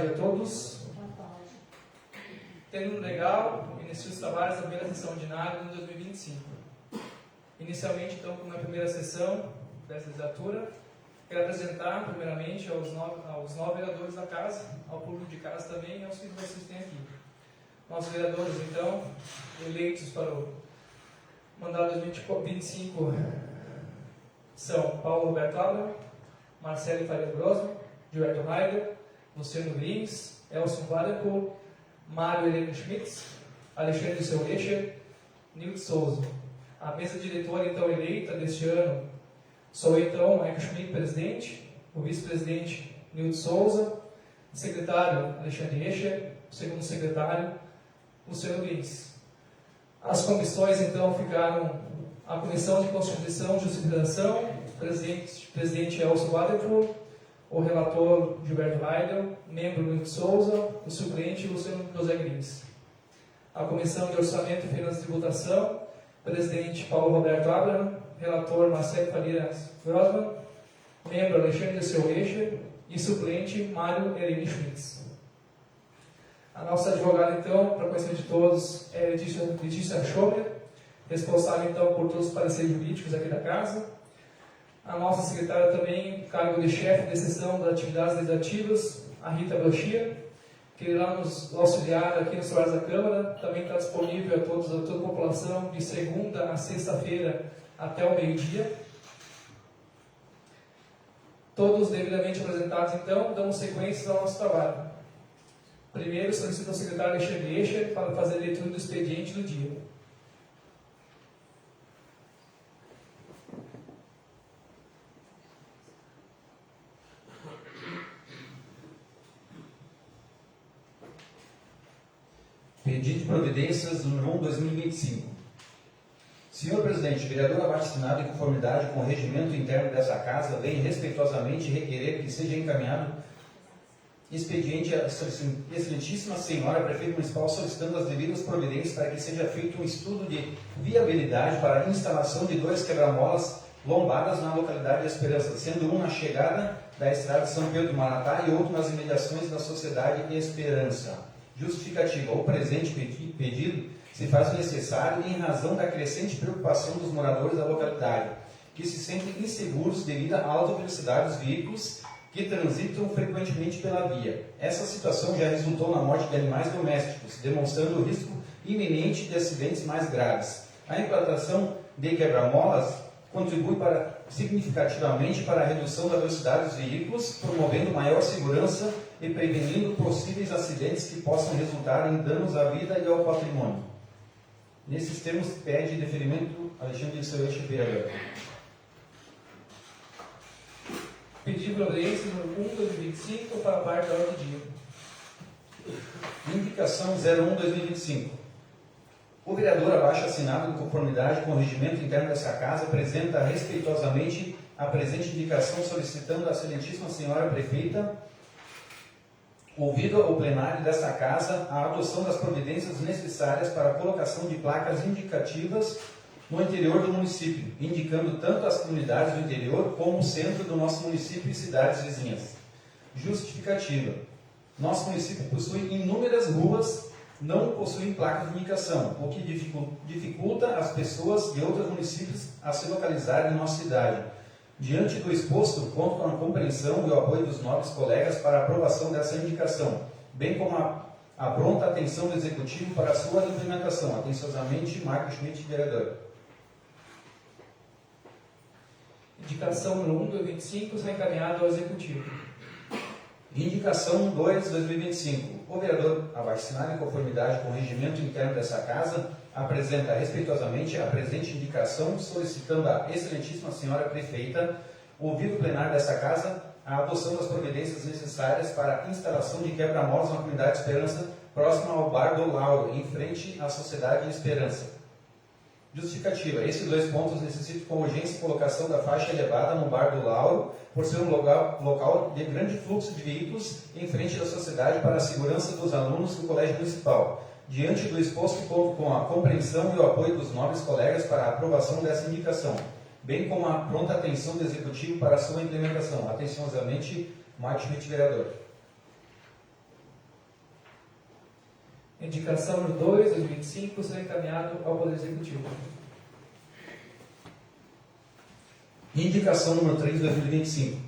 tarde a todos. Tendo legal, iniciou os trabalhos da primeira sessão ordinária de 2025. Inicialmente, então, como a primeira sessão dessa legislatura, quero apresentar, primeiramente, aos nove vereadores da casa, ao público de casa também e aos que vocês têm aqui. Nossos vereadores, então, eleitos para o mandato 2025 são Paulo Roberto Abel, Marcelo Faria Grosman, Gilberto Heider, Luciano Grins, Elson Valencourt, Mário Heleno Schmitz, Alexandre Seu Escher, Nilton Souza. A mesa diretora, então, eleita deste ano sou, então, Michael Schmidt, presidente, o vice-presidente Nilton Souza, o secretário Alexandre Escher, o segundo secretário Luciano Grins. As comissões, então, ficaram a Comissão de Constituição e Justificação, presidente Elson Valencourt, o relator Gilberto Heidel, membro Nilton Souza, o suplente Luciano José Grins. A Comissão de Orçamento, Finanças e Tributação, presidente Paulo Roberto Abraham, relator Marcelo Faria Grosman, membro Alexandre Seu Escher e suplente Mário Heleno Schmitz. A nossa advogada, então, para conhecimento de todos, é Letícia Schomer, responsável, então, por todos os pareceres jurídicos aqui da casa. A nossa secretária também, cargo de chefe de sessão das atividades legislativas, a Rita Brochia, que irá nos auxiliar aqui nos trabalhos da Câmara. Também está disponível a toda a população de segunda a sexta-feira até o meio-dia. Todos devidamente apresentados, então, damos sequência ao nosso trabalho. Primeiro, solicito ao secretário Alexandre Escher para fazer a leitura do expediente do dia. Pedido de providências número 1/2025. Senhor Presidente, vereador abaixo-assinado em conformidade com o regimento interno dessa casa, vem respeitosamente requerer que seja encaminhado expediente à excelentíssima senhora prefeita municipal solicitando as devidas providências para que seja feito um estudo de viabilidade para a instalação de 2 quebra-molas lombadas na localidade de Esperança, sendo um na chegada da estrada de São Pedro do Maratá e outro nas imediações da Sociedade Esperança. Justificativa. O presente pedido se faz necessário em razão da crescente preocupação dos moradores da localidade, que se sentem inseguros devido à alta velocidade dos veículos que transitam frequentemente pela via. Essa situação já resultou na morte de animais domésticos, demonstrando o risco iminente de acidentes mais graves. A implantação de quebra-molas contribui significativamente para a redução da velocidade dos veículos, promovendo maior segurança e prevenindo possíveis acidentes que possam resultar em danos à vida e ao patrimônio. Nesses termos, pede deferimento Alexandre Seu Escher, vereador. Pedido de providência número 1/2025 para a parte da ordem do dia. Indicação 01/2025. O vereador abaixo assinado em conformidade com o regimento interno dessa casa apresenta respeitosamente a presente indicação solicitando à excelentíssima senhora prefeita, ouvido o plenário desta casa, a adoção das providências necessárias para a colocação de placas indicativas no interior do município, indicando tanto as comunidades do interior como o centro do nosso município e cidades vizinhas. Justificativa. Nosso município possui inúmeras ruas, não possuem placas de indicação, o que dificulta as pessoas de outros municípios a se localizarem em nossa cidade. Diante do exposto, conto com a compreensão e o apoio dos nobres colegas para a aprovação dessa indicação, bem como a pronta atenção do Executivo para a sua implementação. Atenciosamente, Michael Schmidt, vereador. Indicação número 1/2025 será encaminhada ao Executivo. Indicação 2/2025. O vereador abaixo-assinado em conformidade com o regimento interno dessa casa apresenta respeitosamente a presente indicação, solicitando à excelentíssima senhora prefeita, ouvido o plenário dessa casa, a adoção das providências necessárias para a instalação de quebra-molas na comunidade Esperança, próxima ao Bar do Lauro, em frente à Sociedade Esperança. Justificativa. Esses 2 pontos necessitam com urgência a colocação da faixa elevada no Bar do Lauro, por ser um local de grande fluxo de veículos em frente da sociedade para a segurança dos alunos do Colégio Municipal. Diante do exposto, conto com a compreensão e o apoio dos nobres colegas para a aprovação dessa indicação, bem como a pronta atenção do Executivo para a sua implementação. Atenciosamente, Michael Schmidt, vereador. Indicação número 2, 2025, será encaminhado ao Poder Executivo. Indicação número 3, 2025.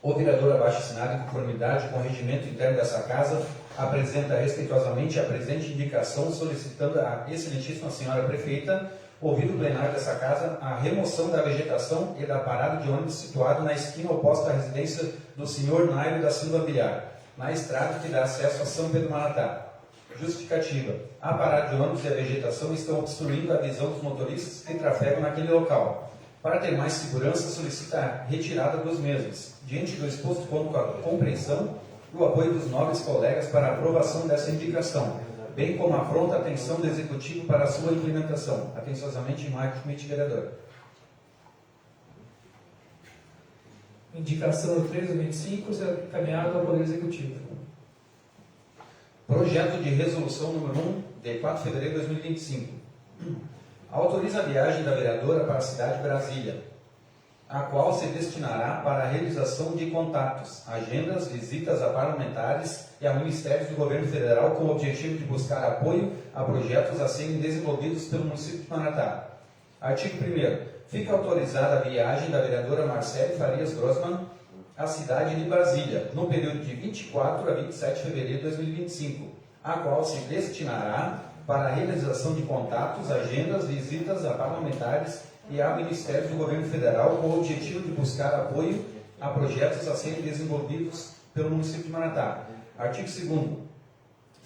O vereador abaixo assinado, em conformidade com o regimento interno dessa Casa, apresenta respeitosamente a presente indicação, solicitando à excelentíssima senhora prefeita, ouvido o plenário dessa Casa, a remoção da vegetação e da parada de ônibus situado na esquina oposta à residência do senhor Nairo da Silva Villar, na estrada que dá acesso a São Pedro Maratá. Justificativa. A parada de ônibus e a vegetação estão obstruindo a visão dos motoristas que trafegam naquele local. Para ter mais segurança, solicita a retirada dos mesmos. Diante do exposto, conto com a compreensão e o apoio dos nobres colegas para a aprovação dessa indicação, bem como a pronta atenção do Executivo para a sua implementação. Atenciosamente, Marcos Schmidt, vereador. Indicação número 3, 2025, será encaminhado ao Poder Executivo. Projeto de resolução número 1, de 4 de fevereiro de 2025. Autoriza a viagem da vereadora para a cidade de Brasília, a qual se destinará para a realização de contatos, agendas, visitas a parlamentares e a ministérios do governo federal com o objetivo de buscar apoio a projetos a serem desenvolvidos pelo município de Maratá. Artigo 1º. Fica autorizada a viagem da vereadora Marcele Farias Grossmann à cidade de Brasília, no período de 24 a 27 de fevereiro de 2025, a qual se destinará para a realização de contatos, agendas, visitas a parlamentares e a ministérios do governo federal com o objetivo de buscar apoio a projetos a serem desenvolvidos pelo município de Maratá. Artigo 2º.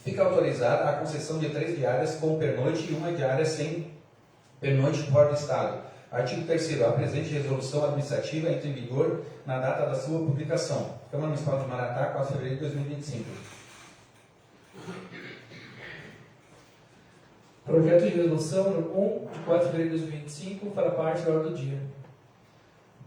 Fica autorizada a concessão de 3 diárias com pernoite e 1 diária sem pernoite fora do Estado. Artigo 3º. A presente resolução administrativa entra em vigor na data da sua publicação. Câmara Municipal de Maratá, 4 de fevereiro de 2025. Projeto de resolução número 1, de 4 de fevereiro de 2025, para parte da ordem do dia.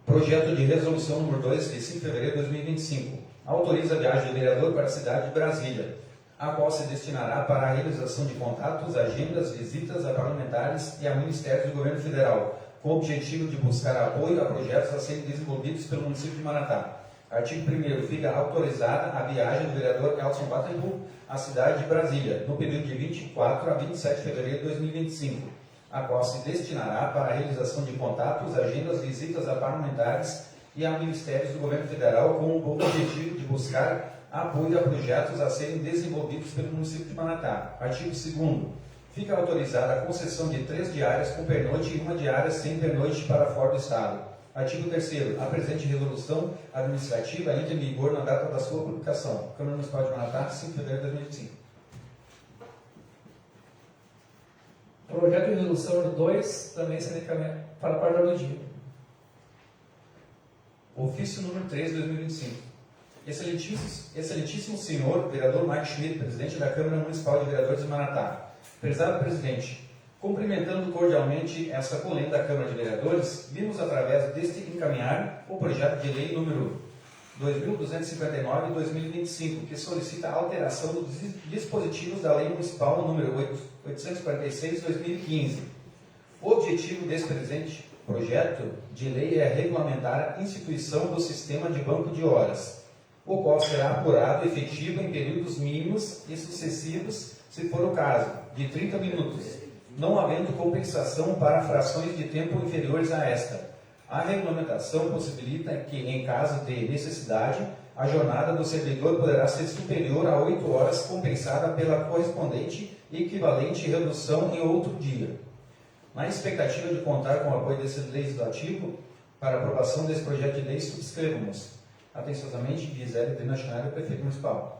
Projeto de resolução número 2, de 5 de fevereiro de 2025. Autoriza a viagem do vereador para a cidade de Brasília, a qual se destinará para a realização de contatos, agendas, visitas a parlamentares e a ministérios do governo federal, com o objetivo de buscar apoio a projetos a serem desenvolvidos pelo município de Maratá. Artigo 1º. Fica autorizada a viagem do vereador Elson Battenbull à cidade de Brasília, no período de 24 a 27 de fevereiro de 2025, a qual se destinará para a realização de contatos, agendas, visitas a parlamentares e a ministérios do governo federal, com o objetivo de buscar apoio a projetos a serem desenvolvidos pelo município de Maratá. Artigo 2º. Fica autorizada a concessão de 3 diárias com pernoite e 1 diária sem pernoite para fora do Estado. Artigo 3º. A presente resolução administrativa entra em vigor na data da sua publicação. Câmara Municipal de Maratá, 5 de fevereiro de 2025. Projeto de resolução número 2, também será encaminhado para a parte da ordem do dia. Ofício número 3 de 2025. Excelentíssimo senhor vereador Mike Schmidt, presidente da Câmara Municipal de Vereadores de Maratá. Prezado presidente, cumprimentando cordialmente essa polêmica da Câmara de Vereadores, vimos através deste encaminhar o projeto de lei número 2259 de 2025, que solicita a alteração dos dispositivos da Lei Municipal número 846 de 2015. O objetivo desse presente projeto de lei é regulamentar a instituição do sistema de banco de horas, o qual será apurado efetivo em períodos mínimos e sucessivos, se for o caso, de 30 minutos, não havendo compensação para frações de tempo inferiores a esta. A regulamentação possibilita que, em caso de necessidade, a jornada do servidor poderá ser superior a 8 horas, compensada pela correspondente e equivalente redução em outro dia. Na expectativa de contar com o apoio desse legislativo, para aprovação desse projeto de lei, subscrevamos. Atenciosamente, Gisele Drina Schneider, prefeito municipal.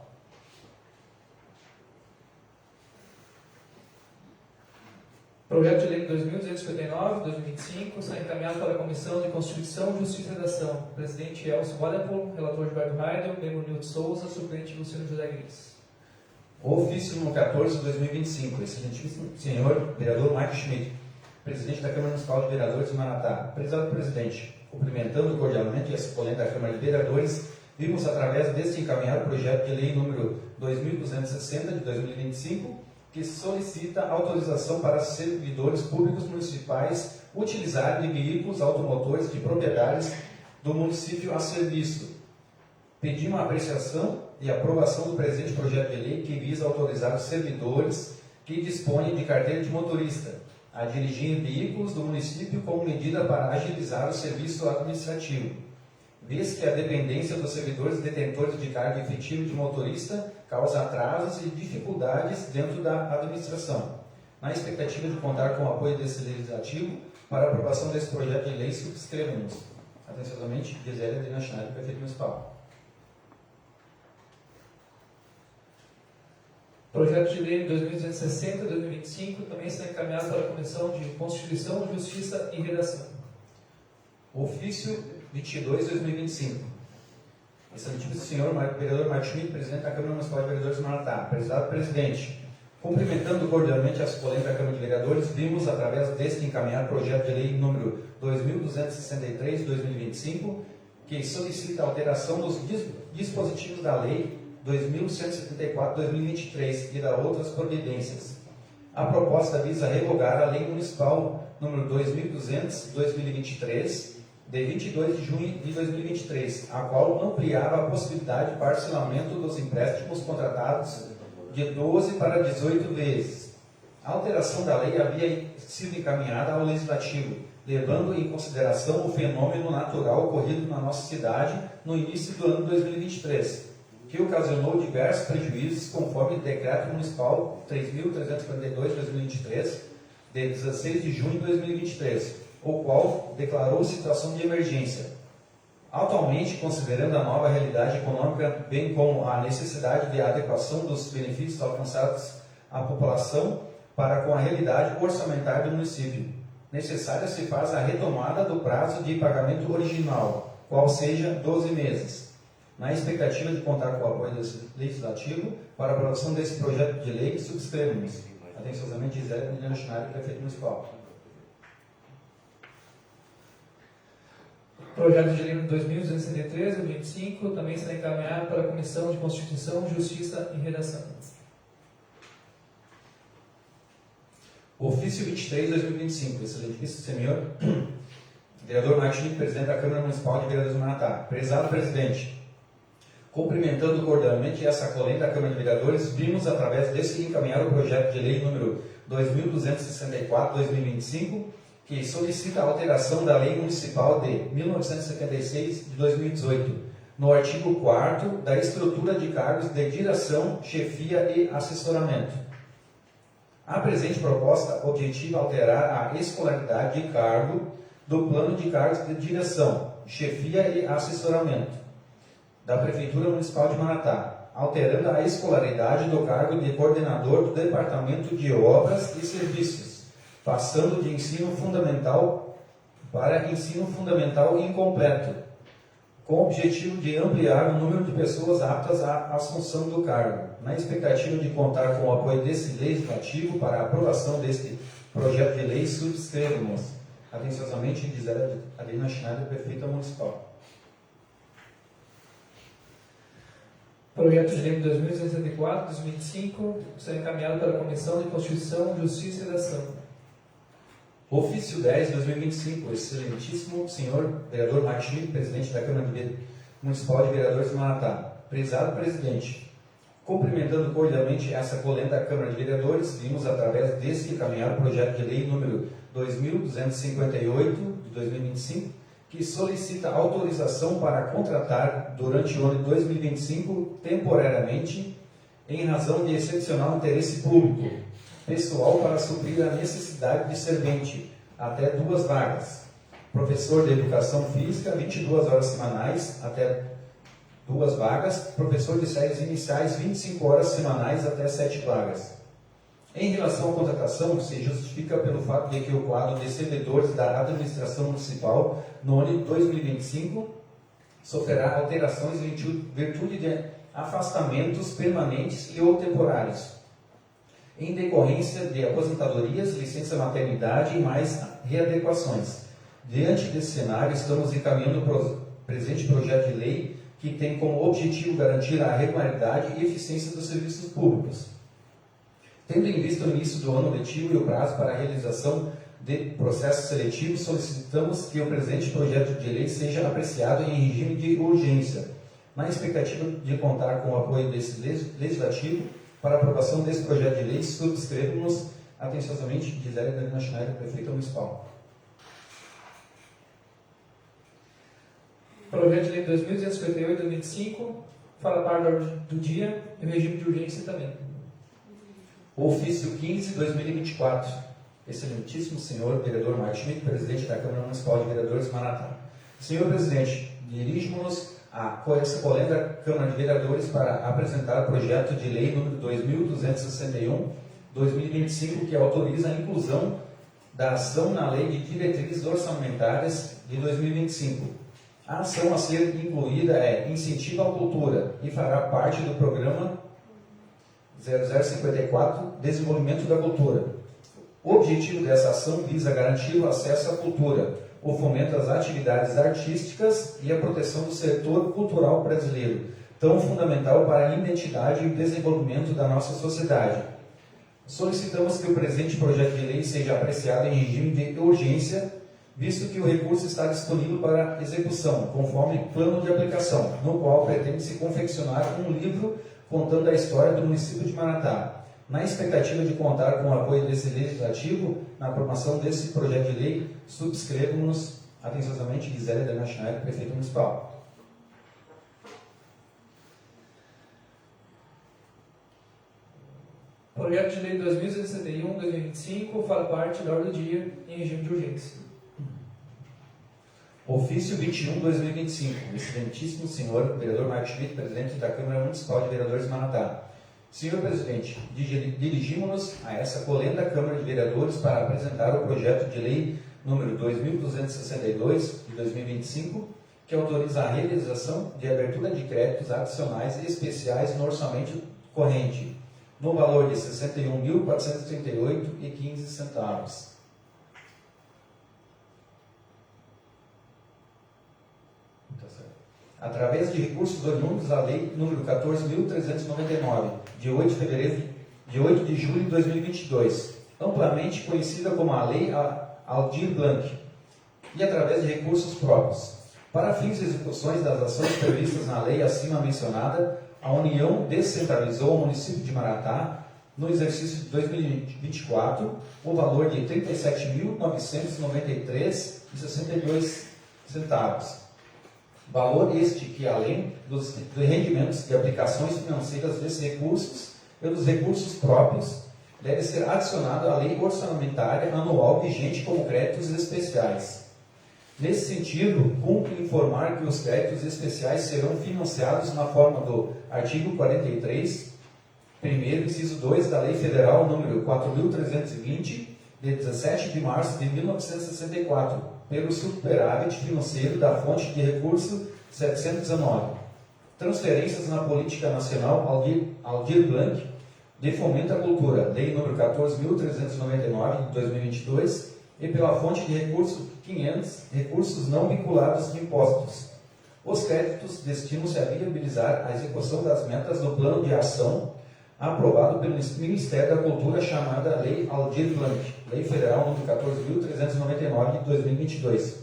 Projeto de lei 2259/2025 será encaminhado para a Comissão de Constituição, Justiça e Redação. Presidente Elcio Wadepool, relator Gilberto Heidel, membro Nilton Souza, suplente Luciano José Guiz. Ofício número 14 de 2025. Excelentíssimo senhor vereador Mike Schmidt, presidente da Câmara Municipal de Vereadores de Maratá. Prezado presidente, cumprimentando cordialmente essa polêmica da Câmara de Vereadores, vimos através deste encaminhar o projeto de lei número 2260 de 2025, que solicita autorização para servidores públicos municipais utilizarem veículos automotores de propriedades do município a serviço pedimos a apreciação e aprovação do presente projeto de lei que visa autorizar os servidores que dispõem de carteira de motorista a dirigir veículos do município como medida para agilizar o serviço administrativo, vez que a dependência dos servidores detentores de cargo efetivo de motorista causa atrasos e dificuldades dentro da administração. Na expectativa de contar com o apoio desse legislativo, para a aprovação desse projeto de lei, subscrevemos. Atenciosamente, Gisele Adriana Schneider, prefeito municipal. Projeto de lei 2260-2025 também será encaminhado para a Comissão de Constituição, Justiça e Redação. Ofício 22/2025. Excelentíssimo senhor vereador Martim, presidente da Câmara Municipal de Vereadores de Maratá. Prezado presidente, cumprimentando cordialmente as colegas da Câmara de Vereadores, vimos, através deste encaminhar projeto de lei número 2263/2025, que solicita a alteração dos dispositivos da lei 2174/2023 e da outras providências. A proposta visa revogar a lei municipal número 2200/2023, de 22 de junho de 2023, a qual ampliava a possibilidade de parcelamento dos empréstimos contratados de 12 para 18 vezes. A alteração da lei havia sido encaminhada ao Legislativo, levando em consideração o fenômeno natural ocorrido na nossa cidade no início do ano 2023, que ocasionou diversos prejuízos, conforme o Decreto Municipal 3.342/2023, de 16 de junho de 2023, o qual declarou situação de emergência. Atualmente, considerando a nova realidade econômica, bem como a necessidade de adequação dos benefícios alcançados à população para com a realidade orçamentária do município, necessária se faz a retomada do prazo de pagamento original, qual seja 12 meses. Na expectativa de contar com o apoio legislativo para a aprovação desse projeto de lei, subscrevemos. Atenciosamente, Gisele Adriana Schneider, prefeito municipal. Projeto de lei 2263/2025 também será encaminhado para a Comissão de Constituição, Justiça e Redação. Ofício 23/2025. Excelentíssimo senhor vereador Martim, presidente da Câmara Municipal de Vereadores do Maratá. Prezado presidente, cumprimentando cordialmente essa acolhente da Câmara de Vereadores, vimos, através desse, encaminhar o projeto de lei número 2264/2025, que solicita a alteração da Lei Municipal de 1976 de 2018, no artigo 4º da estrutura de cargos de direção, chefia e assessoramento. A presente proposta objetiva alterar a escolaridade de cargo do plano de cargos de direção, chefia e assessoramento da Prefeitura Municipal de Maratá, alterando a escolaridade do cargo de coordenador do Departamento de Obras e Serviços, passando de ensino fundamental para ensino fundamental incompleto, com o objetivo de ampliar o número de pessoas aptas à assunção do cargo. Na expectativa de contar com o apoio desse legislativo para a aprovação deste projeto de lei, subscrevemos. Atenciosamente, Gisele Adriana Schneider, prefeita municipal. Projeto de lei 2264/2025 será encaminhado para a Comissão de Constituição, Justiça e Redação. Ofício 10/2025. Excelentíssimo senhor vereador Martim, presidente da Câmara Municipal de Vereadores de Maratá. Prezado presidente, cumprimentando cordialmente essa colenda da Câmara de Vereadores, vimos, através desse, encaminhar o projeto de lei número 2258 de 2025, que solicita autorização para contratar, durante o ano de 2025, temporariamente, em razão de excepcional interesse público, pessoal para suprir a necessidade de servente, até 2 vagas. Professor de Educação Física, 22 horas semanais, até 2 vagas. Professor de séries iniciais, 25 horas semanais, até 7 vagas. Em relação à contratação, se justifica pelo fato de que o quadro de servidores da administração municipal no ano de 2025 sofrerá alterações em virtude de afastamentos permanentes e ou temporários, em decorrência de aposentadorias, licença maternidade e mais readequações. Diante desse cenário, estamos encaminhando o presente projeto de lei, que tem como objetivo garantir a regularidade e eficiência dos serviços públicos. Tendo em vista o início do ano letivo e o prazo para a realização de processos seletivos, solicitamos que o presente projeto de lei seja apreciado em regime de urgência, Na expectativa de contar com o apoio desse legislativo para a aprovação desse projeto de lei, subscrevemos atenciosamente Gisele Dalina Schneider, prefeita municipal. Projeto de lei 2258-2005, fala parte da ordem do dia e o regime de urgência também. Ofício 15/2024. Excelentíssimo senhor vereador Marcos Schmidt, presidente da Câmara Municipal de Vereadores de Maratá. Senhor presidente, dirigimos-nos a essa colega Câmara de Vereadores para apresentar o projeto de lei número 2261/2025, que autoriza a inclusão da ação na Lei de Diretrizes Orçamentárias de 2025. A ação a ser incluída é Incentivo à Cultura e fará parte do programa 0054 Desenvolvimento da Cultura. O objetivo dessa ação visa garantir o acesso à cultura, o fomento às atividades artísticas e a proteção do setor cultural brasileiro, tão fundamental para a identidade e o desenvolvimento da nossa sociedade. Solicitamos que o presente projeto de lei seja apreciado em regime de urgência, visto que o recurso está disponível para execução, conforme plano de aplicação, no qual pretende-se confeccionar um livro contando a história do município de Maratá. Na expectativa de contar com o apoio desse legislativo, na aprovação desse projeto de lei, subscrevemos atenciosamente Gisele Dalina Schneider, prefeita municipal. Projeto de lei 2261-2025, fala parte da ordem do dia em regime de urgência. Ofício 21/2025. Excelentíssimo senhor vereador Marcos Schmidt, presidente da Câmara Municipal de Vereadores de Maratá. Senhor presidente, dirigimos-nos a essa colenda Câmara de Vereadores para apresentar o projeto de lei número 2262 de 2025, que autoriza a realização de abertura de créditos adicionais e especiais no orçamento corrente, no valor de R$ 61.438,15. Através de recursos oriundos da Lei nº 14.399, de 8 de julho de 2022, amplamente conhecida como a Lei Aldir Blanc, e através de recursos próprios. Para fins de execuções das ações previstas na lei acima mencionada, a União descentralizou ao município de Maratá, no exercício de 2024, o valor de R$ 37.993,62. Valor este que, além dos rendimentos e aplicações financeiras desses recursos e dos recursos próprios, deve ser adicionado à lei orçamentária anual vigente como créditos especiais. Nesse sentido, cumpre informar que os créditos especiais serão financiados na forma do artigo 43, primeiro, inciso 2 da Lei Federal nº 4.320, de 17 de março de 1964, pelo superávit financeiro da fonte de recurso 719. Transferências na Política Nacional Aldir Blanc de Fomento à Cultura, Lei nº 14.399 de 2022, e pela fonte de recurso 500, recursos não vinculados de impostos. Os créditos destinam-se a viabilizar a execução das metas do Plano de Ação aprovado pelo Ministério da Cultura, chamada Lei Aldir Blanc, Lei Federal nº 14.399 de 2022.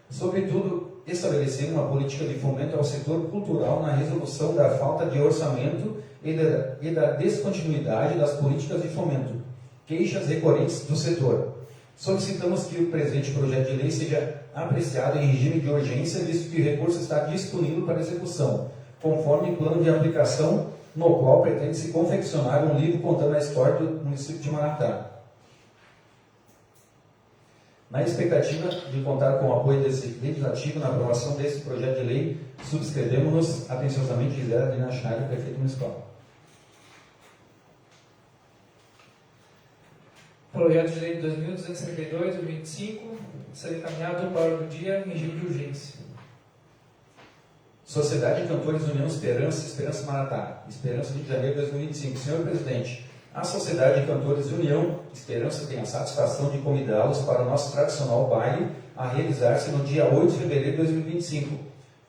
Sobretudo, estabelecer uma política de fomento ao setor cultural na resolução da falta de orçamento e da descontinuidade das políticas de fomento, queixas recorrentes do setor. Solicitamos que o presente projeto de lei seja apreciado em regime de urgência, visto que o recurso está disponível para execução, conforme plano de aplicação, no qual pretende-se confeccionar um livro contando a história do município de Maratá. Na expectativa de contar com o apoio desse legislativo na aprovação desse projeto de lei, subscrevemos-nos atenciosamente Gisele Dalina Schneider, prefeito municipal. Projeto de lei 2262/2025 será encaminhado para o dia em regime de urgência. Sociedade de Cantores União Esperança, Esperança Maratá, Esperança de janeiro de 2025. Senhor presidente, a Sociedade de Cantores União Esperança tem a satisfação de convidá-los para o nosso tradicional baile a realizar-se no dia 8 de fevereiro de 2025,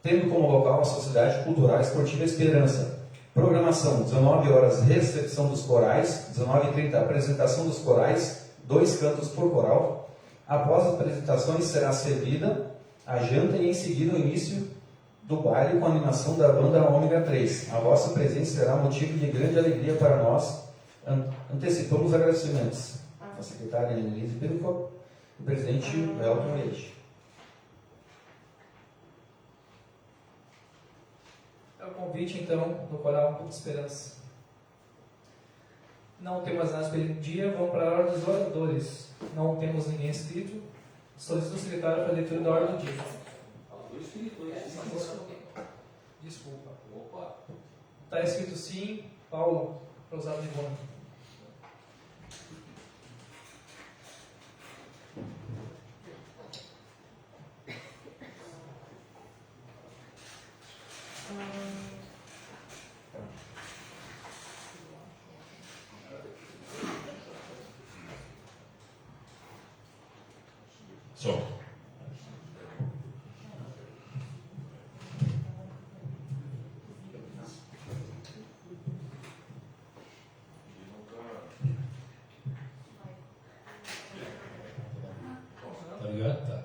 tendo como local a Sociedade Cultural Esportiva Esperança. Programação: 19 horas, recepção dos corais, 19h30, apresentação dos corais, 2 cantos por coral. Após as apresentações será servida a janta e em seguida o início do baile com a animação da banda Ômega 3. A vossa presença será motivo de grande alegria para nós. Antecipamos os agradecimentos. A secretária Annelise Peruco e o presidente Elton Leite. É o convite, então, do Coral Um Pouco de Esperança. Não temos nada para o dia, vamos para a hora dos oradores. Não temos ninguém inscrito. Solicito o secretário para a leitura da ordem do dia. Desculpa. Está escrito sim, Paulo, Rosado de Bona. Só. Tá ligado? Tá.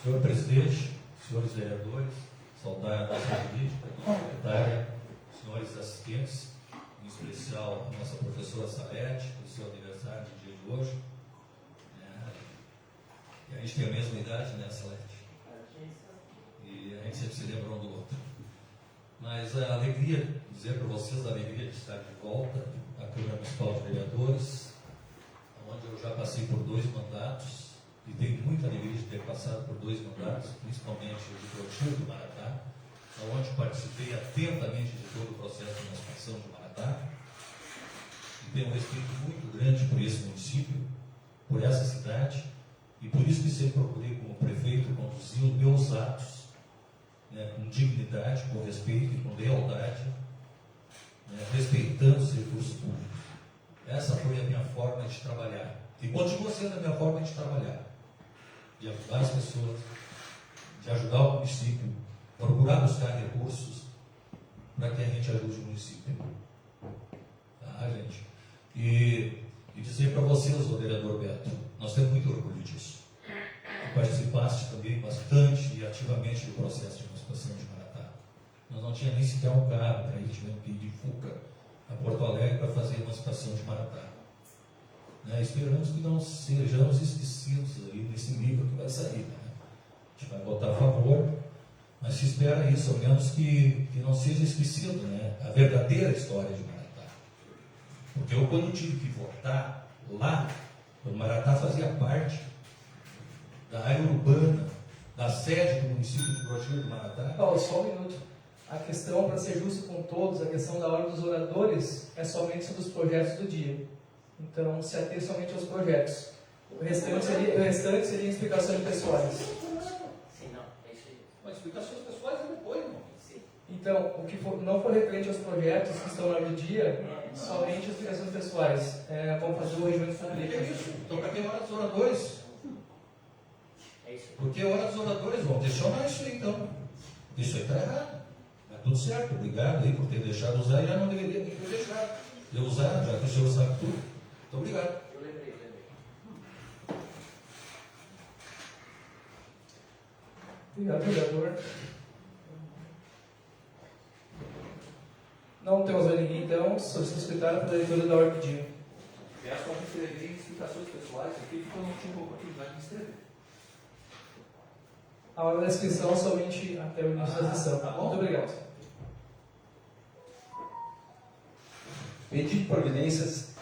Senhor presidente, senhores vereadores, saudar a nossa jurídica, a nossa secretária, senhores assistentes, em especial a nossa professora Salete, o seu aniversário no dia de hoje. E a gente tem a mesma idade, né, Salete? E a gente sempre se lembra um do outro. Mas a alegria, dizer para vocês a alegria de estar de volta à Câmara Municipal de Vereadores, onde eu já passei por 2 mandatos, e tenho muita alegria de ter passado por 2 mandatos, principalmente o de Clotilde do Maratá, onde participei atentamente de todo o processo de emancipação de Maratá, e tenho um respeito muito grande por esse município, por essa cidade, e por isso que sempre procurei, como prefeito, conduzir os meus atos, né, com dignidade, com respeito e com lealdade, né, respeitando os recursos públicos. Essa foi a minha forma de trabalhar, e continua sendo a minha forma de trabalhar, de ajudar as pessoas, de ajudar o município, procurar buscar recursos para que a gente ajude o município. Tá, gente? E dizer para vocês, o vereador Beto, nós temos muito orgulho disso. Tu participaste também bastante e ativamente do processo de emancipação de Maratá. Nós não tínhamos nem sequer um carro para ir, tivemos que ir de Fuca a Porto Alegre para fazer a emancipação de Maratá. Né? Esperamos que não sejamos esquecidos aí nesse livro que vai sair. Né? A gente vai votar a favor, mas se espera isso, ao menos que não seja esquecido, né, a verdadeira história de Maratá. Porque eu, quando tive que votar lá, o Maratá fazia parte da área urbana, da sede do município de Clotilde do Maratá. Paulo, só um minuto. A questão, para ser justo com todos, a questão da ordem dos oradores é somente sobre os projetos do dia. Então, se ater somente aos projetos. O restante seria explicações pessoais. Sim, não, é isso aí. Mas explicações pessoais é depois, irmão. Então, o que não for referente aos projetos que estão na ordem do dia, somente explicações pessoais. Vamos fazer o regimento público. É isso. Então, para que hora dos oradores? É isso. Porque hora dos oradores, vão questionar isso aí, então. Isso aí está errado. Está tudo certo. Obrigado aí por ter deixado usar e já não deveria nem ter deixado de usar, já que o senhor sabe tudo. Muito obrigado. Eu lembrei. Obrigado, vereador. Não temos mais ninguém, então, solicito o secretário para a leitura da ordem do dia. Peço para me escrever em explicações pessoais aqui, porque eu não tive oportunidade de escrever. A hora da inscrição somente até o início da sessão. Tá bom? Muito obrigado. Pedido de providências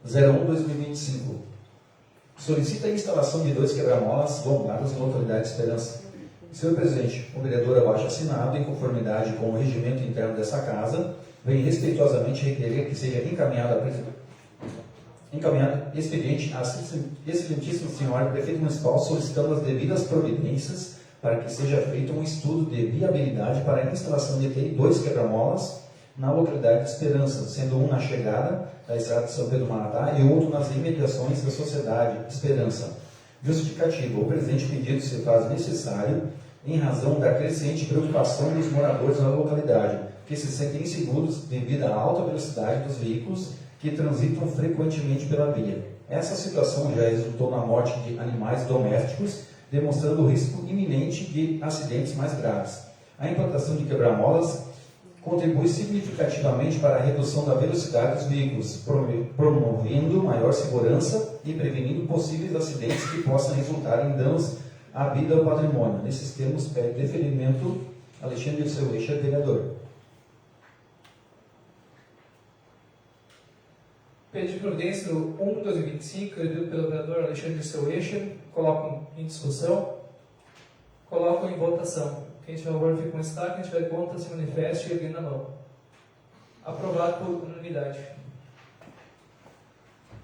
01/2025. Solicita a instalação de 2 quebra-molas lombadas na localidade de Esperança. Senhor presidente, o vereador abaixo assinado, em conformidade com o regimento interno dessa casa, vem respeitosamente requerer que seja encaminhado expediente à excelentíssima senhora prefeita municipal, solicitando as devidas providências para que seja feito um estudo de viabilidade para a instalação de 2 quebra-molas na localidade de Esperança, sendo um na chegada da estrada de São Pedro do Maratá e outro nas imediações da sociedade Esperança. Justificativa. O presente pedido se faz necessário em razão da crescente preocupação dos moradores na localidade, que se sentem inseguros devido à alta velocidade dos veículos que transitam frequentemente pela via. Essa situação já resultou na morte de animais domésticos, demonstrando o risco iminente de acidentes mais graves. A implantação de quebra-molas contribui significativamente para a redução da velocidade dos veículos, promovendo maior segurança e prevenindo possíveis acidentes que possam resultar em danos à vida ou patrimônio. Nesses termos, pede deferimento Alexandre de Seu Eixa, vereador. Pedido de providência no 1/2025, revido pelo vereador Alexandre de Seu Eixa. Colocam em discussão. Colocam em votação. Quem estiver a favor fica com destaque, quem estiver contra se manifeste erguendo a mão. Aprovado por unanimidade.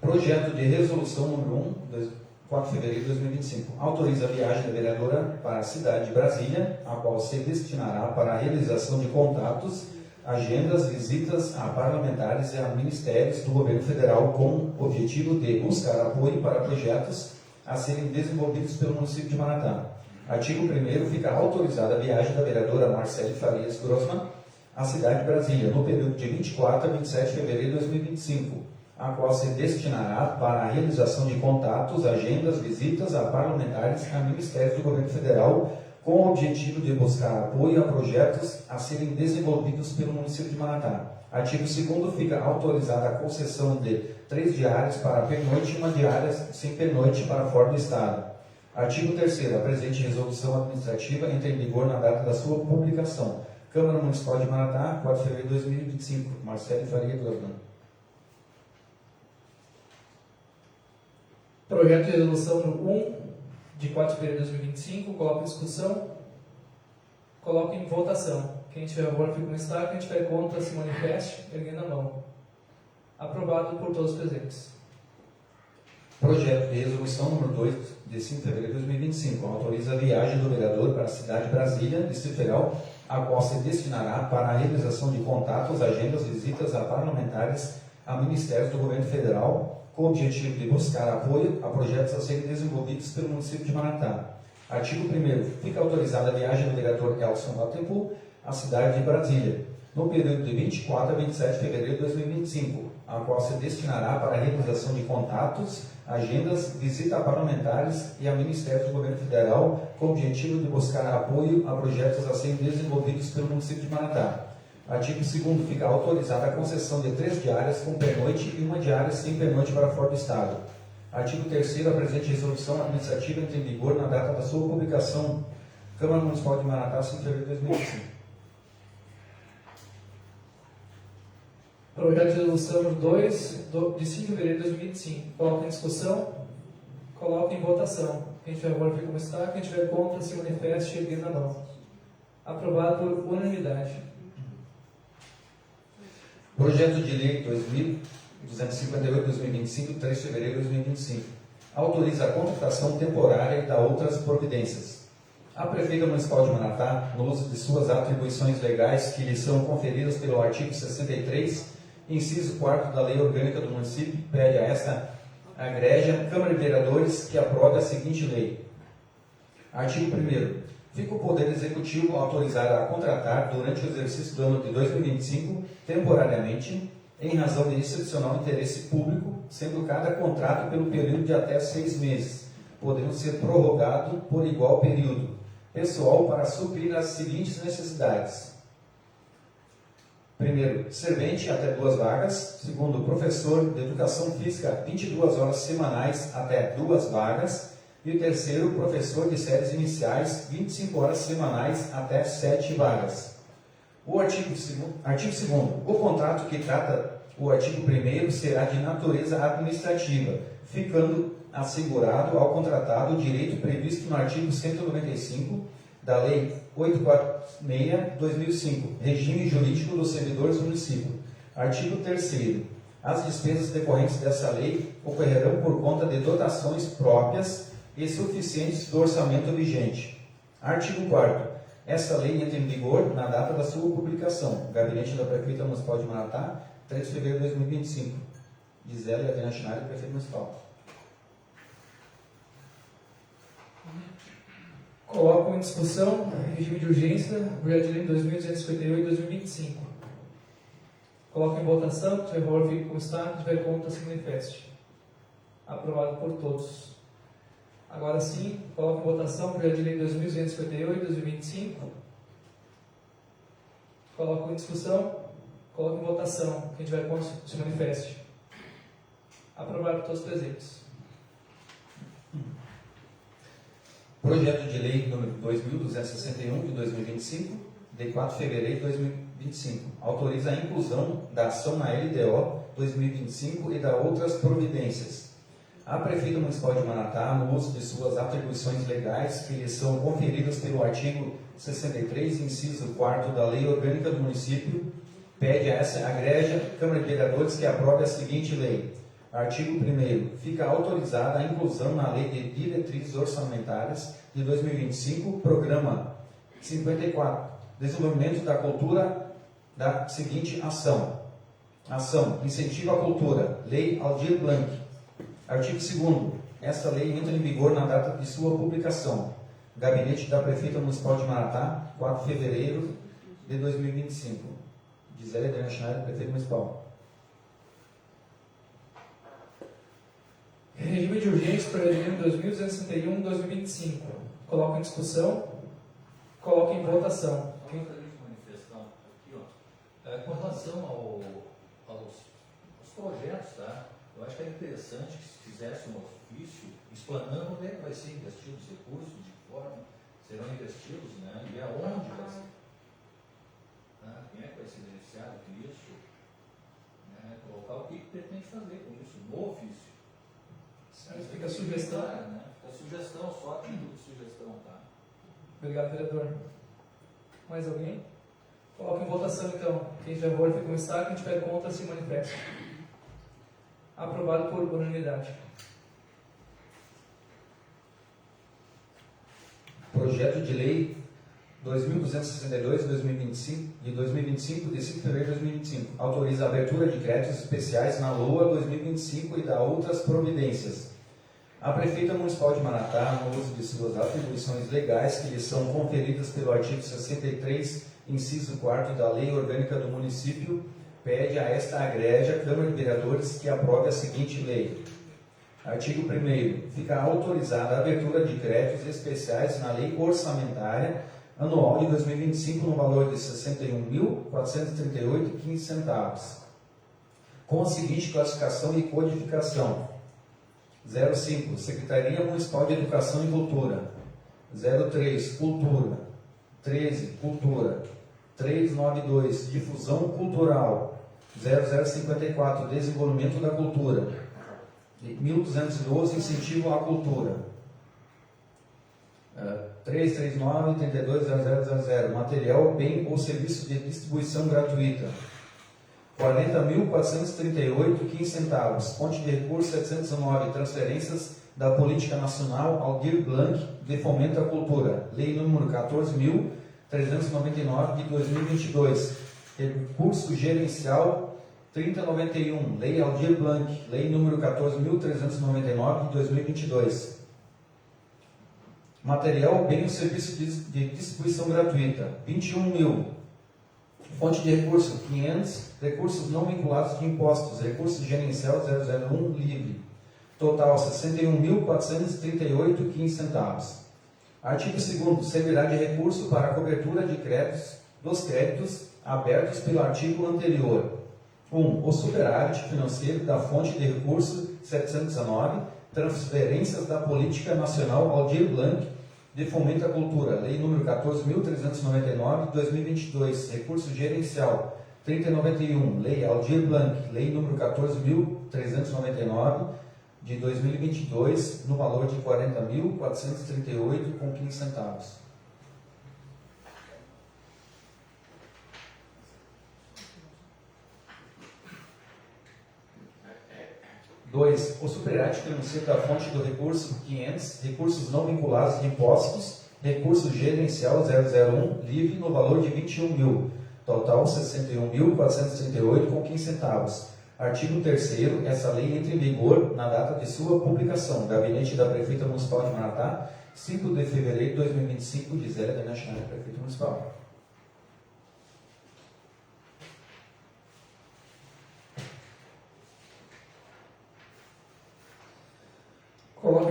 Projeto de resolução número 1, 4 de fevereiro de 2025. Autoriza a viagem da vereadora para a cidade de Brasília, a qual se destinará para a realização de contatos, agendas, visitas a parlamentares e a ministérios do governo federal com o objetivo de buscar apoio para projetos a serem desenvolvidos pelo município de Maratá. Artigo 1º, fica autorizada a viagem da vereadora Marcele Farias Grossmann à cidade de Brasília, no período de 24 a 27 de fevereiro de 2025, a qual se destinará para a realização de contatos, agendas, visitas a parlamentares e a ministérios do governo federal, com o objetivo de buscar apoio a projetos a serem desenvolvidos pelo município de Maratá. Artigo 2º, fica autorizada a concessão de 3 diárias para pernoite e 1 diária sem pernoite para fora do estado. Artigo 3º, a presente resolução administrativa entra em vigor na data da sua publicação. Câmara Municipal de Maratá, 4 de fevereiro de 2025. Marcele Faria Grossmann. Projeto de resolução no 1 de 4 de fevereiro de 2025. Coloco em discussão. Coloco em votação. Quem estiver a favor fica com destaque, quem estiver contra se manifeste erguendo a mão. Aprovado por todos os presentes. Projeto de resolução número 2, de 5 de fevereiro de 2025, autoriza a viagem do vereador para a cidade de Brasília, Distrito Federal, a qual se destinará para a realização de contatos, agendas, visitas a parlamentares, a ministérios do governo federal, com o objetivo de buscar apoio a projetos a serem desenvolvidos pelo município de Maratá. Artigo 1º, fica autorizada a viagem do vereador Elson Batempu à cidade de Brasília, no período de 24 a 27 de fevereiro de 2025, a qual se destinará para a realização de contatos, agendas, visita a parlamentares e a ministérios do governo federal, com o objetivo de buscar apoio a projetos a serem desenvolvidos pelo município de Maratá. Artigo 2º, fica autorizada a concessão de 3 diárias com pernoite e 1 diária sem pernoite para fora do estado. Artigo 3º, a presente resolução administrativa entra em vigor na data da sua publicação. Câmara Municipal de Maratá, 5 de fevereiro de 2025. Projeto de resolução número 2, de 5 de fevereiro de 2025. Coloco em discussão. Coloco em votação. Quem estiver a favor fica com destaque, quem estiver contra se manifeste erguendo a mão. Aprovado por unanimidade. Projeto de Lei 2.258/2025, 3 de fevereiro de 2025. Autoriza a contratação temporária e dá outras providências. A Prefeita Municipal de Maratá, no uso de suas atribuições legais que lhe são conferidas pelo artigo 63, inciso 4º da Lei Orgânica do Município, pede a esta egrégia Câmara de Vereadores que aprove a seguinte lei. Artigo 1º. Fica o Poder Executivo autorizado a contratar, durante o exercício do ano de 2025, temporariamente, em razão de excepcional interesse público, sendo cada contrato pelo período de até 6 meses, podendo ser prorrogado por igual período, pessoal para suprir as seguintes necessidades. Primeiro, servente até 2 vagas. Segundo, professor de educação física 22 horas semanais até 2 vagas. E o terceiro, professor de séries iniciais 25 horas semanais até 7 vagas. O artigo 2º, o contrato que trata o artigo 1º será de natureza administrativa, ficando assegurado ao contratado o direito previsto no artigo 195 da Lei 846/2005, regime jurídico dos servidores do município. Artigo 3º. As despesas decorrentes dessa lei ocorrerão por conta de dotações próprias e suficientes do orçamento vigente. Artigo 4º. Esta lei entra em vigor na data da sua publicação. Gabinete da Prefeita Municipal de Maratá, 3 de fevereiro de 2025. Gisele Adriana Schneider, Prefeito Municipal. Coloco em discussão regime de urgência, projeto de lei 2258 e 2025. Coloco em votação, se tiver favor, fique como está, se tiver contra, se manifeste. Aprovado por todos. Agora sim, coloco em votação o projeto de lei 2258, 2025. Coloco em discussão, coloco em votação. Quem tiver contra, se manifeste. Aprovado por todos os presentes. Projeto de lei número 2261 de 2025, de 4 de fevereiro de 2025. Autoriza a inclusão da ação na LDO 2025 e da outras providências. A Prefeitura Municipal de Maratá, no uso de suas atribuições legais que lhe são conferidas pelo artigo 63, inciso 4 da Lei Orgânica do Município, pede a essa egrégia Câmara de Vereadores que aprove a seguinte lei. Artigo 1º. Fica autorizada a inclusão na Lei de Diretrizes Orçamentárias de 2025, Programa 54, Desenvolvimento da Cultura, da seguinte ação. Ação. Incentivo à Cultura. Lei Aldir Blanc. Artigo 2º. Esta lei entra em vigor na data de sua publicação. Gabinete da Prefeita Municipal de Maratá, 4 de fevereiro de 2025. Gisele Adriana Schneider, Prefeito Municipal. Regime de urgência para o regime 2261-2025. Coloco em discussão, coloco em votação. Gostaria de manifestar aqui, ó, com relação aos projetos, tá? Eu acho que é interessante que se fizesse um ofício explanando onde é que vai ser investido os recursos, de que forma serão investidos, né? E aonde vai ser. Tá? Quem é que vai ser beneficiado com isso? Né? Colocar o que pretende fazer com isso no ofício. Fica a sugestão. Né? Fica a sugestão, só a título de sugestão, tá? Obrigado, vereador. Mais alguém? Coloco em votação, então. Quem tiver favor, fica como está. Quem tiver contra, se manifesta. Aprovado por unanimidade. Projeto de lei 2262 de 2025, de 5 de fevereiro de 2025. Autoriza a abertura de créditos especiais na LOA 2025 e da outras providências. A Prefeita Municipal de Maratá, no uso de suas atribuições legais que lhe são conferidas pelo artigo 63, inciso 4 da Lei Orgânica do Município, pede a esta egrégia Câmara de Vereadores que aprove a seguinte lei. Artigo 1º. Fica autorizada a abertura de créditos especiais na Lei Orçamentária Anual de 2025 no valor de R$ 61.438,15, com a seguinte classificação e codificação. 05. Secretaria Municipal de Educação e Cultura. 03. Cultura. 13. Cultura. 392. Difusão Cultural. 0054. Desenvolvimento da Cultura. 1212. Incentivo à Cultura. 339-320000. Material, bem ou serviço de distribuição gratuita. 40.438,15. Fonte de recursos 709. Transferências da Política Nacional Aldir Blanc de Fomento à Cultura. Lei número 14.399 de 2022. Recurso gerencial 3091. Lei Aldir Blanc. Lei número 14.399 de 2022. Material, bem ou serviço de distribuição gratuita. 21.000. Fonte de recurso 500, recursos não vinculados de impostos, recurso gerencial 001 livre. Total 61.438,15. Artigo 2º. Servirá de recurso para a cobertura de créditos, dos créditos abertos pelo artigo anterior. 1. O superávit financeiro da fonte de recurso 719, transferências da Política Nacional Aldir Blanc de Fomento à Cultura, Lei número 14.399 de 2022, recurso gerencial 3091, Lei Aldir Blanc, Lei número 14.399 de 2022, no valor de R$ 40.438,15. 2. O superávit financeiro da fonte do recurso 500, recursos não vinculados de impostos, recurso gerencial 001, livre no valor de 21.000, total 61.438,15. Artigo 3º. Essa lei entra em vigor na data de sua publicação. Gabinete da Prefeita Municipal de Maratá, 5 de fevereiro de 2025, Gisele Adriana Schneider, Prefeito Municipal.